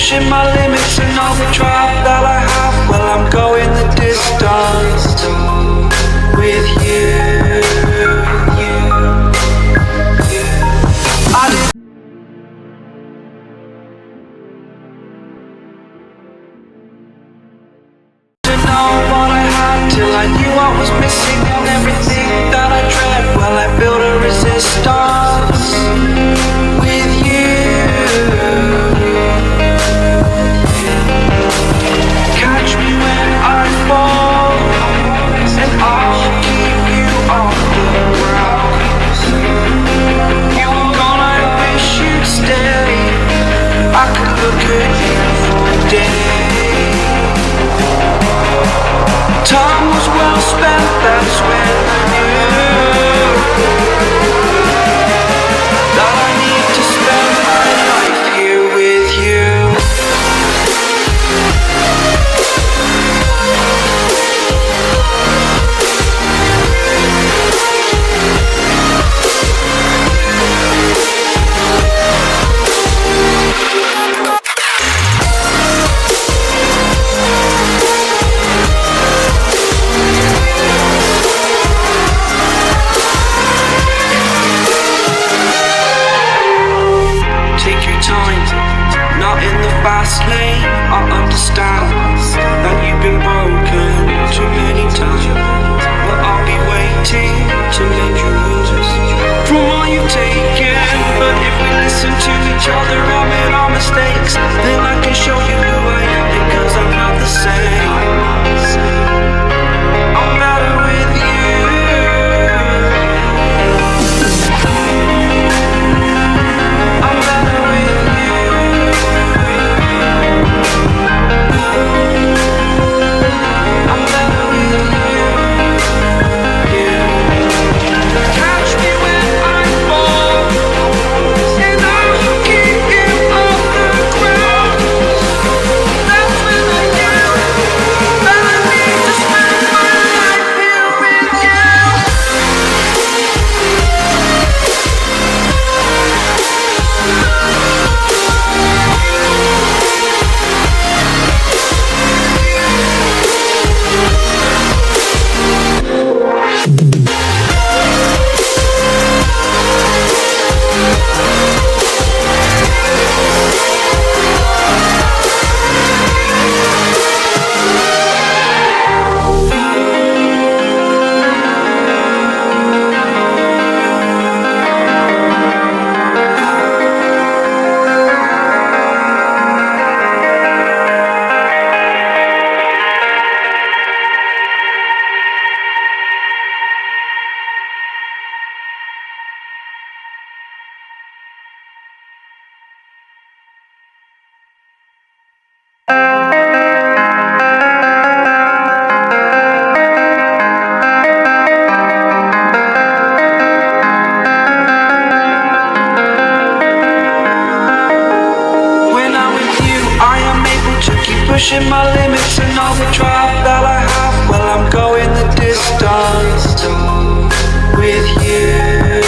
pushing my limits and all the drive that I have. Well, I'm going the distance with you. I didn't know what I had till I knew what was missing and everything that I dread. Well, I built a resistance with you. Catch me when I fall, and I'll keep you off the ground. You're gone, I wish you'd stay. I could look at you for days. Time was well spent, that's when I knew that I need to spend my life here with you. Take your time, not in the fast lane. I understand that you've been broken too many times, but I'll be waiting to mend your wounds from all you've taken. But if we listen to each other and admit our mistakes, then I can show you who I am, because I'm not the same. I'm better with you. I'm better with you. I'm better with you. Catch me when I fall, and I'll keep you off the ground. That's when I knew that I need to spend my life here with you. When I'm with you, I am able to keep pushing my limits and all the drive that I have. Well, I'm going the distance with you.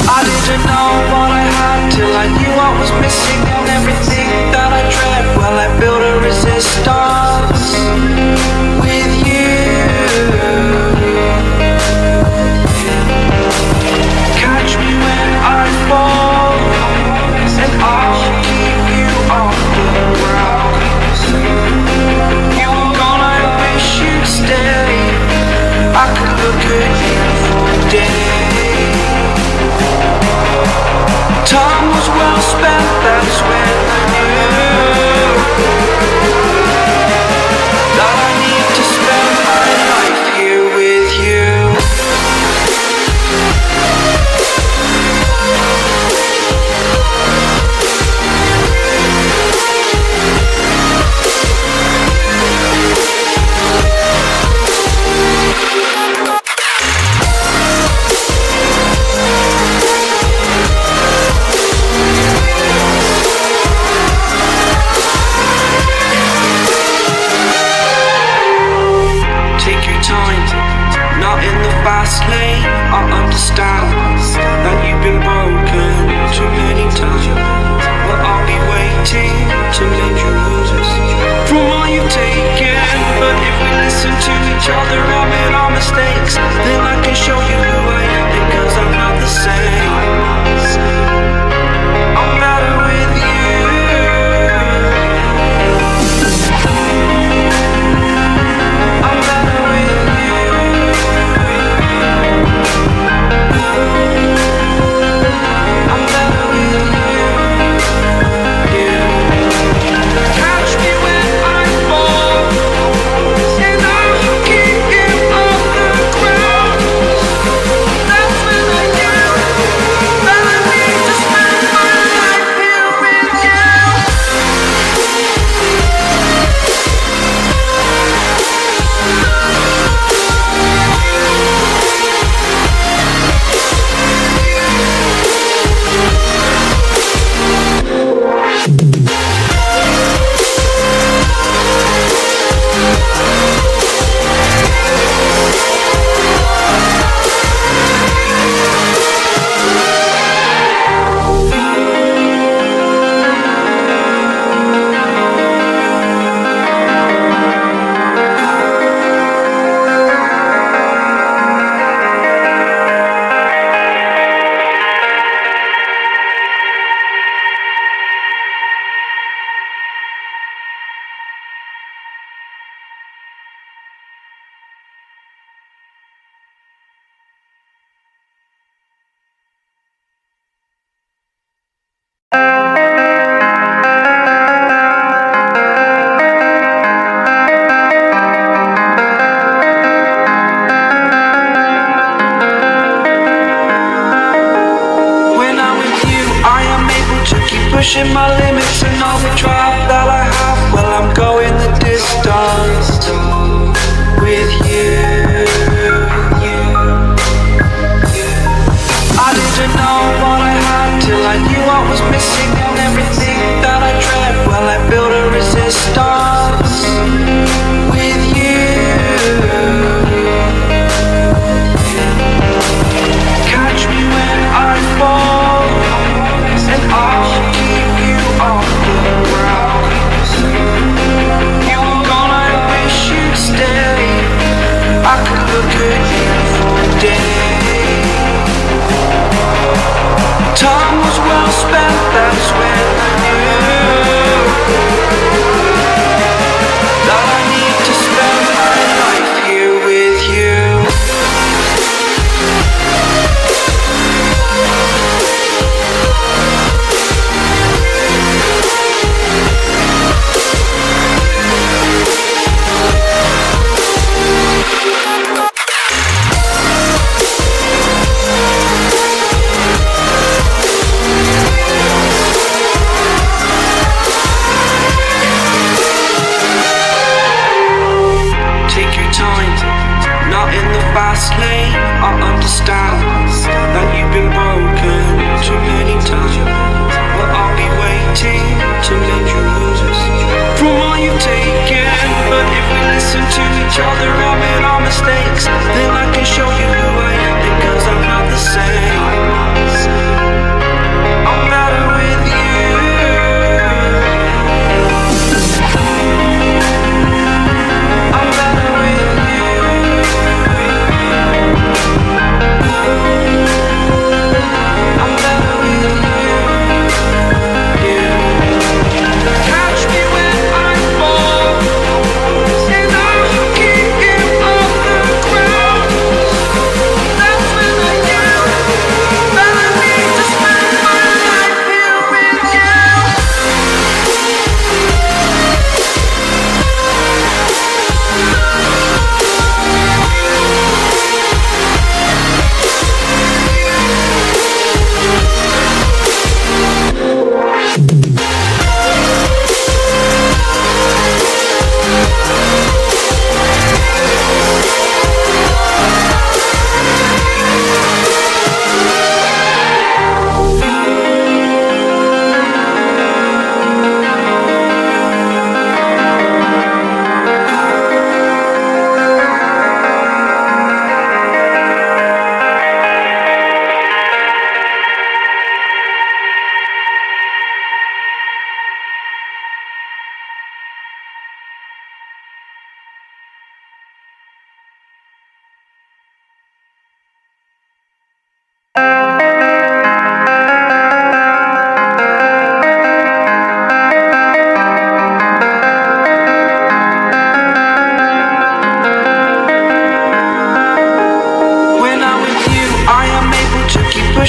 I didn't know what I had till I knew what was missing and everything that I dread. Well, I built a resistance with you. Catch me when I fall, and I'll keep you off the ground. You're gone, I wish you'd stay. I could look at you for days. Time was well spent, that's when each other, admit our mistakes. Then I can show you who I am because I'm not the same. I'm better with you. I'm better with you. I'm better with you. Catch me when I fall, and I'll keep you off the ground. That's when I knew that I need to spend my life here with you. When I'm with you, I am able to keep pushing my limits and all the drive that I have. Well, I'm going the distance with you. I didn't know what I had till I knew what was missing and everything that I dread. Well, I built a resistance with you. Catch me when I fall, and I'll keep you off the ground. You were gone, I wish you'd stay. I could look at you for days. Time was well spent, that's when I knew that I need to spend my life here with you. Take your time, not in the fast lane. I understand that you've been broken too many times, but I'll be waiting to mend your wounds from all you've taken. But if we listen to each other, admit our mistakes, then I can show you who I am because I'm not the same. I'm better with you. I'm better with you. I'm better with you. Catch me when I fall, and I'll keep you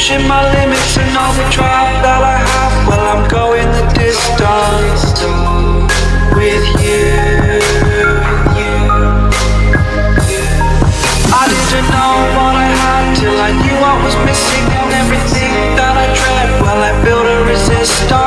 pushing my limits and all the drive that I have. Well, I'm going the distance with you. I didn't know what I had till I knew what was missing and everything that I dread. Well, I built a resistance.